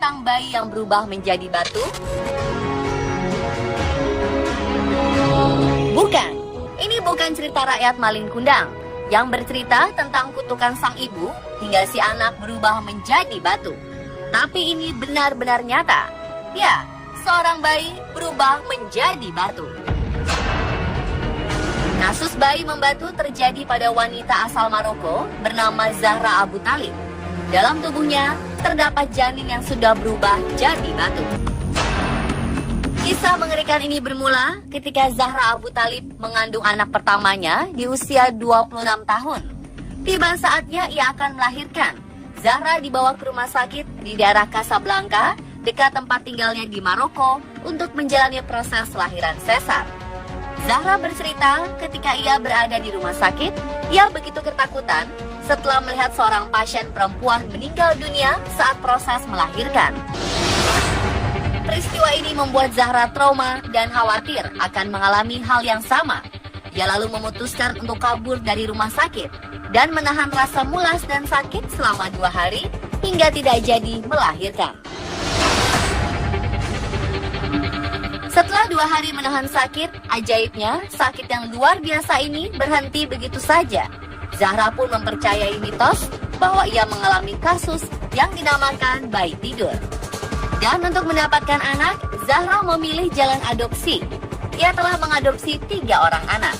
tentang bayi yang berubah menjadi batu? Bukan, ini bukan cerita rakyat Malin Kundang yang bercerita tentang kutukan sang ibu hingga si anak berubah menjadi batu. Tapi ini benar-benar nyata. Ya, seorang bayi berubah menjadi batu. Kasus bayi membatu terjadi pada wanita asal Maroko bernama Zahra Abu Talib. Dalam tubuhnya terdapat janin yang sudah berubah jadi batu. Kisah mengerikan ini bermula ketika Zahra Abu Talib mengandung anak pertamanya di usia 26 tahun. Tiba saatnya ia akan melahirkan. Zahra dibawa ke rumah sakit di daerah Casablanca, dekat tempat tinggalnya di Maroko, untuk menjalani proses lahiran sesar. Zahra bercerita ketika ia berada di rumah sakit, ia begitu ketakutan setelah melihat seorang pasien perempuan meninggal dunia saat proses melahirkan. Peristiwa ini membuat Zahra trauma dan khawatir akan mengalami hal yang sama. Ia lalu memutuskan untuk kabur dari rumah sakit dan menahan rasa mulas dan sakit selama 2 hari hingga tidak jadi melahirkan. Setelah 2 hari menahan sakit, ajaibnya sakit yang luar biasa ini berhenti begitu saja. Zahra pun mempercayai mitos bahwa ia mengalami kasus yang dinamakan bayi tidur. Dan untuk mendapatkan anak, Zahra memilih jalan adopsi. Ia telah mengadopsi 3 orang anak.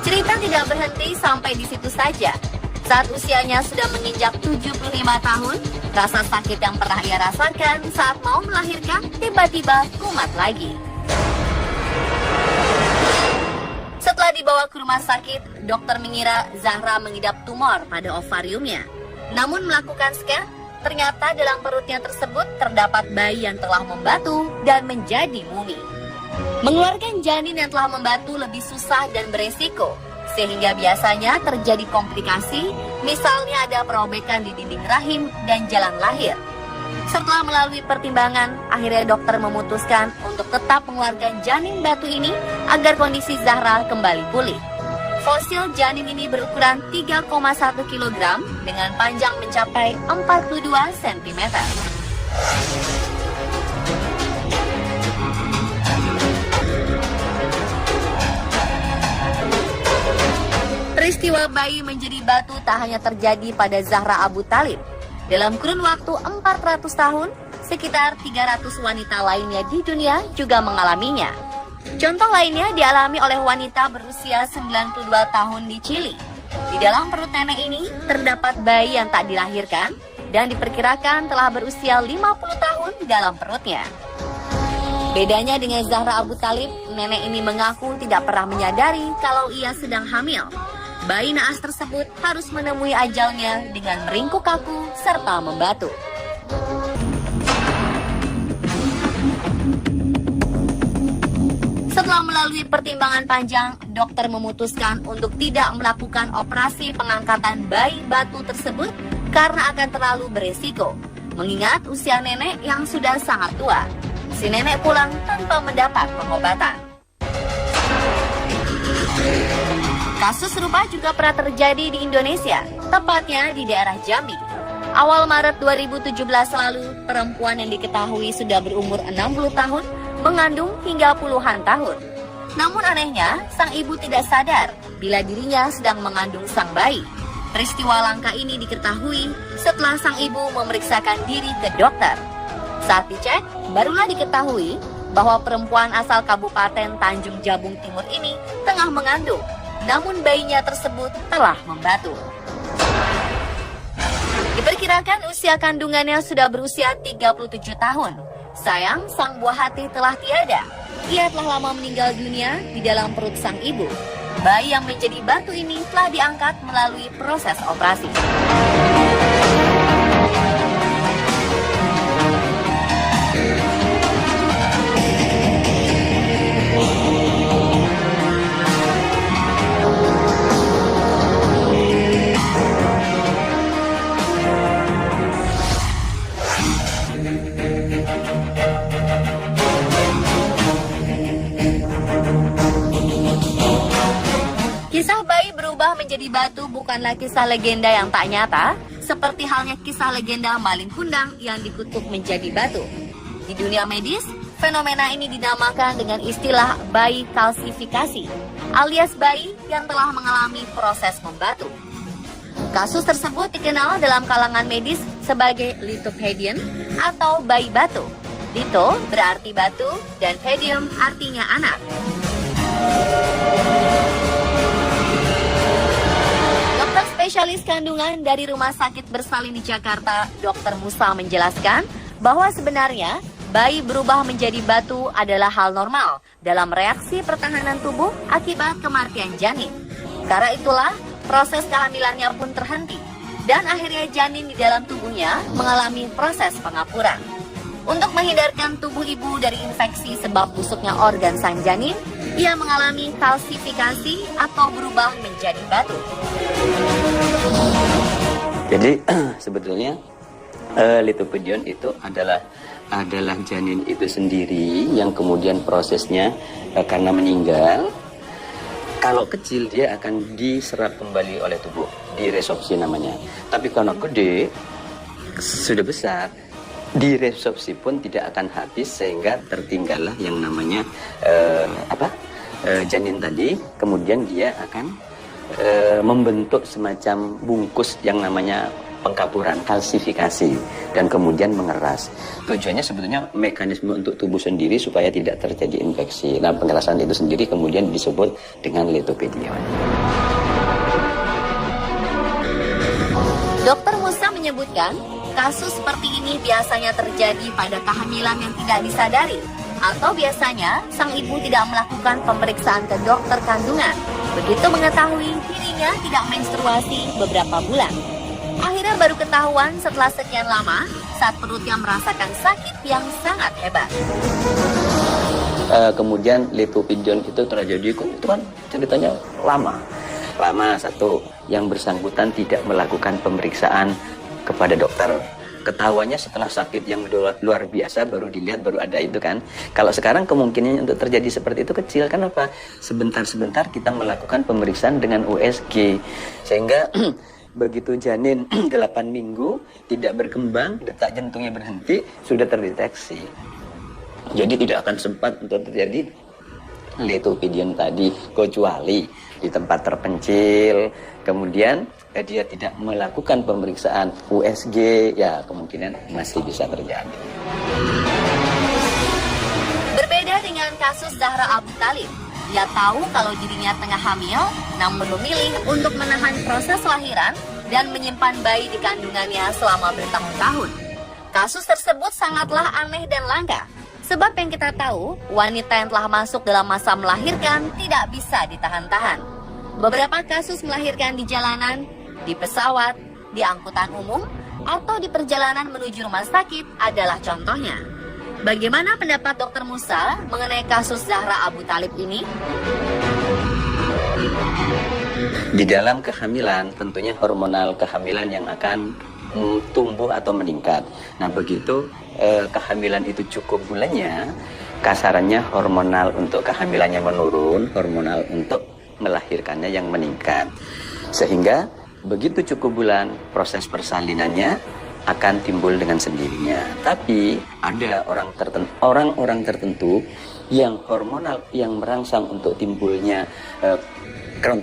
Cerita tidak berhenti sampai di situ saja. Saat usianya sudah menginjak 75 tahun, rasa sakit yang pernah ia rasakan saat mau melahirkan tiba-tiba kumat lagi. Setelah dibawa ke rumah sakit, dokter mengira Zahra mengidap tumor pada ovariumnya. Namun melakukan scan, ternyata dalam perutnya tersebut terdapat bayi yang telah membatu dan menjadi mumi. Mengeluarkan janin yang telah membatu lebih susah dan beresiko, sehingga biasanya terjadi komplikasi, misalnya ada perobekan di dinding rahim dan jalan lahir. Setelah melalui pertimbangan, akhirnya dokter memutuskan untuk tetap mengeluarkan janin batu ini agar kondisi Zahra kembali pulih. Fosil janin ini berukuran 3,1 kg dengan panjang mencapai 42 cm. Peristiwa bayi menjadi batu tak hanya terjadi pada Zahra Abu Talib. Dalam kurun waktu 400 tahun, sekitar 300 wanita lainnya di dunia juga mengalaminya. Contoh lainnya dialami oleh wanita berusia 92 tahun di Chili. Di dalam perut nenek ini terdapat bayi yang tak dilahirkan dan diperkirakan telah berusia 50 tahun dalam perutnya. Bedanya dengan Zahra Abu Talib, nenek ini mengaku tidak pernah menyadari kalau ia sedang hamil. Bayi naas tersebut harus menemui ajalnya dengan meringkuk kaku serta membatu. Setelah melalui pertimbangan panjang, dokter memutuskan untuk tidak melakukan operasi pengangkatan bayi batu tersebut karena akan terlalu beresiko, mengingat usia nenek yang sudah sangat tua. Si nenek pulang tanpa mendapat pengobatan. Kasus serupa juga pernah terjadi di Indonesia, tepatnya di daerah Jambi. Awal Maret 2017 lalu, perempuan yang diketahui sudah berumur 60 tahun mengandung hingga puluhan tahun. Namun anehnya, sang ibu tidak sadar bila dirinya sedang mengandung sang bayi. Peristiwa langka ini diketahui setelah sang ibu memeriksakan diri ke dokter. Saat dicek, barulah diketahui bahwa perempuan asal Kabupaten Tanjung Jabung Timur ini tengah mengandung. Namun bayinya tersebut telah membatu. Diperkirakan usia kandungannya sudah berusia 37 tahun. Sayang, sang buah hati telah tiada. Ia telah lama meninggal dunia di dalam perut sang ibu. Bayi yang menjadi batu ini telah diangkat melalui proses operasi. Kisah bayi berubah menjadi batu bukanlah kisah legenda yang tak nyata. seperti halnya kisah legenda maling kundang yang dikutuk menjadi batu. Di dunia medis, fenomena ini dinamakan dengan istilah bayi kalsifikasi, alias bayi yang telah mengalami proses membatu. Kasus tersebut dikenal dalam kalangan medis sebagai lithopedion atau bayi batu. Litho berarti batu dan pedium artinya anak. Dokter spesialis kandungan dari Rumah Sakit Bersalin di Jakarta, Dr. Musa menjelaskan bahwa sebenarnya bayi berubah menjadi batu adalah hal normal dalam reaksi pertahanan tubuh akibat kematian janin. Karena itulah, proses kehamilannya pun terhenti dan akhirnya janin di dalam tubuhnya mengalami proses pengapuran. Untuk menghindarkan tubuh ibu dari infeksi sebab busuknya organ sang janin, ia mengalami kalsifikasi atau berubah menjadi batu. Jadi sebetulnya lithopedion itu adalah janin itu sendiri yang kemudian prosesnya karena meninggal. Kalau kecil dia akan diserap kembali oleh tubuh, diresorpsi namanya. Tapi kalau gede, sudah besar, diresorpsi pun tidak akan habis sehingga tertinggallah yang namanya janin tadi. Kemudian dia akan membentuk semacam bungkus yang namanya pengkapuran, kalsifikasi, dan kemudian mengeras. Tujuannya sebetulnya mekanisme untuk tubuh sendiri supaya tidak terjadi infeksi. Nah, pengerasan itu sendiri kemudian disebut dengan lithopedion. Dr. Musa menyebutkan, kasus seperti ini biasanya terjadi pada kehamilan yang tidak disadari, atau biasanya sang ibu tidak melakukan pemeriksaan ke dokter kandungan. Begitu mengetahui dirinya tidak menstruasi beberapa bulan. Akhirnya baru ketahuan setelah sekian lama saat perutnya merasakan sakit yang sangat hebat. Kemudian lithopedion itu terjadi, itu kan ceritanya lama. Satu, yang bersangkutan tidak melakukan pemeriksaan kepada dokter. Ketahuannya setelah sakit yang luar biasa baru dilihat, baru ada itu kan. Kalau sekarang kemungkinannya untuk terjadi seperti itu kecil. Kenapa? Sebentar-sebentar kita melakukan pemeriksaan dengan USG sehingga begitu janin 8 minggu tidak berkembang, detak jantungnya berhenti, sudah terdeteksi. Jadi tidak akan sempat untuk terjadi lithopedion tadi, kecuali di tempat terpencil, kemudian dia tidak melakukan pemeriksaan USG, ya kemungkinan masih bisa terjadi. Berbeda dengan kasus Zahra Abu Talib, dia tahu kalau dirinya tengah hamil, namun memilih untuk menahan proses lahiran dan menyimpan bayi di kandungannya selama bertahun-tahun. Kasus tersebut sangatlah aneh dan langka, sebab yang kita tahu, wanita yang telah masuk dalam masa melahirkan tidak bisa ditahan-tahan. Beberapa kasus melahirkan di jalanan, di pesawat, di angkutan umum, atau di perjalanan menuju rumah sakit adalah contohnya. Bagaimana pendapat Dr. Musa mengenai kasus Zahra Abu Talib ini? Di dalam kehamilan, tentunya hormonal kehamilan yang akan tumbuh atau meningkat. Nah, begitu kehamilan itu cukup bulannya, kasarannya hormonal untuk kehamilannya menurun, hormonal untuk melahirkannya yang meningkat. Sehingga begitu cukup bulan, proses persalinannya akan timbul dengan sendirinya. Tapi ada orang-orang tertentu yang hormonal yang merangsang untuk timbulnya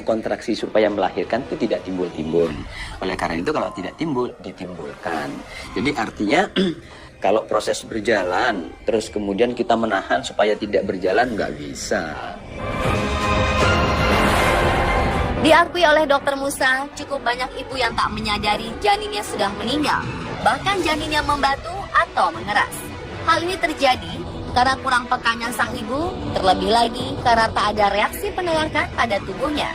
kontraksi supaya melahirkan itu tidak timbul-timbul. Oleh karena itu kalau tidak timbul, ditimbulkan. Jadi artinya kalau proses berjalan terus kemudian kita menahan supaya tidak berjalan, nggak bisa. Diakui oleh Dr. Musa, cukup banyak ibu yang tak menyadari janinnya sudah meninggal, bahkan janinnya membatu atau mengeras. Hal ini terjadi karena kurang pekanya sang ibu, terlebih lagi karena tak ada reaksi penolakan pada tubuhnya.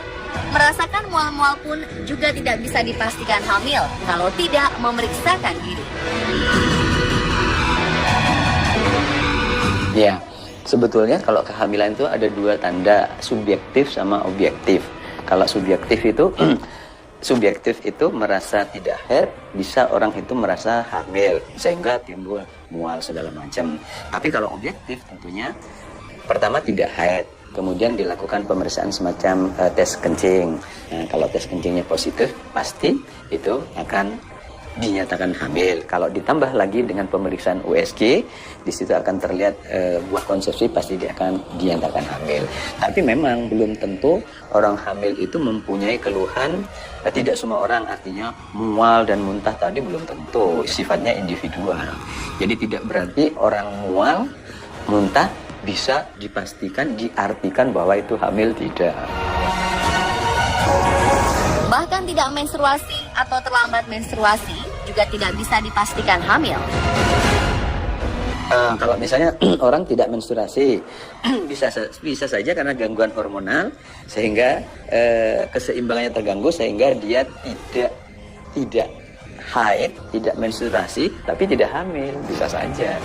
Merasakan mual-mual pun juga tidak bisa dipastikan hamil kalau tidak memeriksakan diri. Ya, sebetulnya kalau kehamilan itu ada dua tanda, subjektif sama objektif. Kalau subjektif itu merasa tidak haid, bisa orang itu merasa hamil sehingga timbul mual segala macam. Tapi kalau objektif tentunya pertama tidak haid, kemudian dilakukan pemeriksaan semacam tes kencing. Nah, kalau tes kencingnya positif, pasti itu akan dinyatakan hamil. Kalau ditambah lagi dengan pemeriksaan USG, di situ akan terlihat buah konsepsi, pasti dia akan dinyatakan hamil. Tapi memang belum tentu orang hamil itu mempunyai keluhan. Tidak semua orang, artinya mual dan muntah tadi belum tentu, sifatnya individual. Jadi tidak berarti orang mual, muntah bisa dipastikan, diartikan bahwa itu hamil, tidak. Bahkan tidak menstruasi atau terlambat menstruasi juga tidak bisa dipastikan hamil. Kalau misalnya orang tidak menstruasi, bisa saja karena gangguan hormonal, sehingga keseimbangannya terganggu, sehingga dia tidak haid, tidak menstruasi, tapi tidak hamil, bisa saja.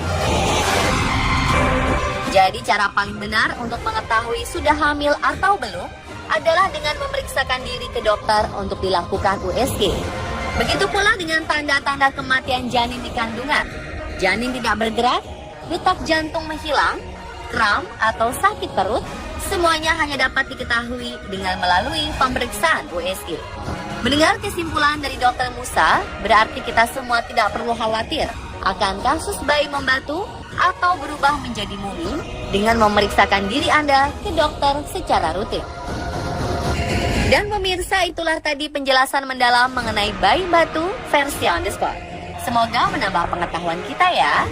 Jadi cara paling benar untuk mengetahui sudah hamil atau belum adalah dengan memeriksakan diri ke dokter untuk dilakukan USG. Begitu pula dengan tanda-tanda kematian janin di kandungan. Janin tidak bergerak, detak jantung menghilang, kram atau sakit perut, semuanya hanya dapat diketahui dengan melalui pemeriksaan USG. Mendengar kesimpulan dari Dr. Musa, berarti kita semua tidak perlu khawatir akan kasus bayi membatu atau berubah menjadi mumi dengan memeriksakan diri Anda ke dokter secara rutin. Dan pemirsa, itulah tadi penjelasan mendalam mengenai bayi batu versi on the spot. Semoga menambah pengetahuan kita ya.